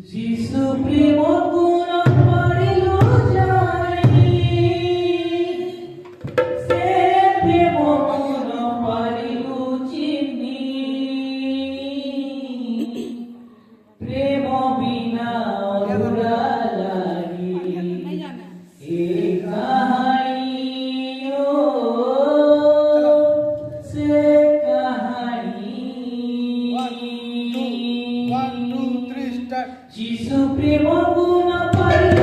যিশু প্রেম গুণ পারিল জানি, সে প্রেম গুণ পারিল চিনি, প্রেম বিনা অধুরা লাগি এ কাহানি ও সে কাহানি। One, two, three, start. যিশু প্রেম গুণ পারিল